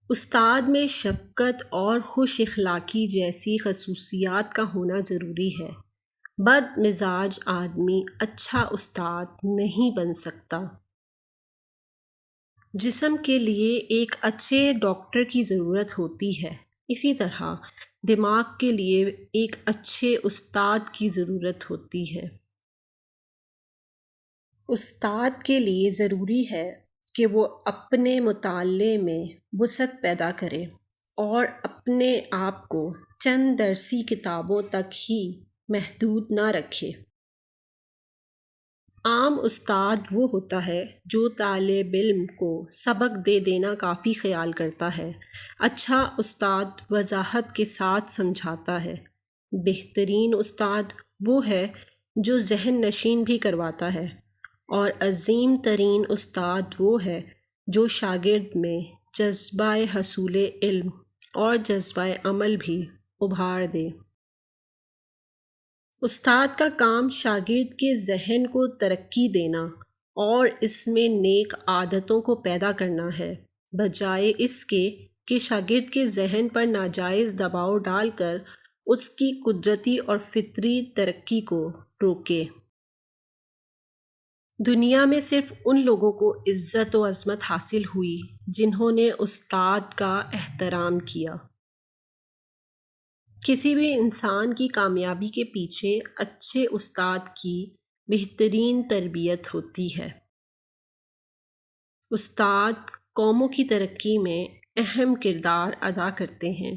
استاد میں شفقت اور خوش اخلاقی جیسی خصوصیات کا ہونا ضروری ہے۔ بد مزاج آدمی اچھا استاد نہیں بن سکتا۔ جسم کے لیے ایک اچھے ڈاکٹر کی ضرورت ہوتی ہے، اسی طرح دماغ کے لیے ایک اچھے استاد کی ضرورت ہوتی ہے۔ استاد کے لیے ضروری ہے کہ وہ اپنے مطالعے میں وسعت پیدا کرے اور اپنے آپ کو چند درسی کتابوں تک ہی محدود نہ رکھے۔ عام استاد وہ ہوتا ہے جو طالب علم کو سبق دے دینا کافی خیال کرتا ہے۔ اچھا استاد وضاحت کے ساتھ سمجھاتا ہے۔ بہترین استاد وہ ہے جو ذہن نشین بھی کرواتا ہے، اور عظیم ترین استاد وہ ہے جو شاگرد میں جذبہ حصول علم اور جذبہ عمل بھی ابھار دے۔ استاد کا کام شاگرد کے ذہن کو ترقی دینا اور اس میں نیک عادتوں کو پیدا کرنا ہے، بجائے اس کے کہ شاگرد کے ذہن پر ناجائز دباؤ ڈال کر اس کی قدرتی اور فطری ترقی کو روکے۔ دنیا میں صرف ان لوگوں کو عزت و عظمت حاصل ہوئی جنہوں نے استاد کا احترام کیا۔ کسی بھی انسان کی کامیابی کے پیچھے اچھے استاد کی بہترین تربیت ہوتی ہے۔ استاد قوموں کی ترقی میں اہم کردار ادا کرتے ہیں۔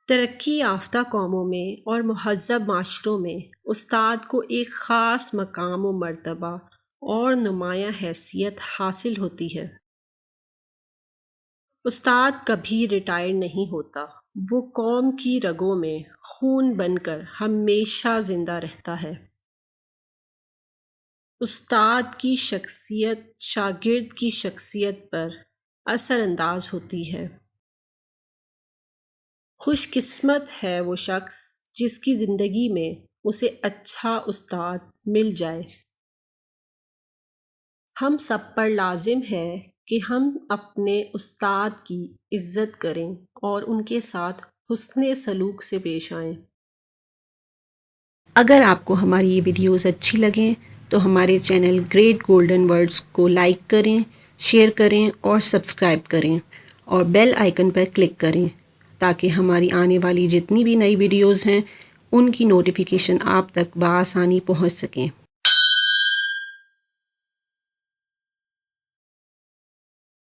ترقی یافتہ قوموں میں اور مہذب معاشروں میں استاد کو ایک خاص مقام و مرتبہ اور نمایاں حیثیت حاصل ہوتی ہے۔ استاد کبھی ریٹائر نہیں ہوتا، وہ قوم کی رگوں میں خون بن کر ہمیشہ زندہ رہتا ہے۔ استاد کی شخصیت شاگرد کی شخصیت پر اثر انداز ہوتی ہے۔ خوش قسمت ہے وہ شخص جس کی زندگی میں اسے اچھا استاد مل جائے۔ ہم سب پر لازم ہے کہ ہم اپنے استاد کی عزت کریں اور ان کے ساتھ حسن سلوک سے پیش آئیں۔ اگر آپ کو ہماری یہ ویڈیوز اچھی لگیں تو ہمارے چینل گریٹ گولڈن ورڈز کو لائک کریں، شیئر کریں اور سبسکرائب کریں، اور بیل آئیکن پر کلک کریں تاکہ ہماری آنے والی جتنی بھی نئی ویڈیوز ہیں ان کی نوٹیفیکیشن آپ تک بآسانی پہنچ سکیں۔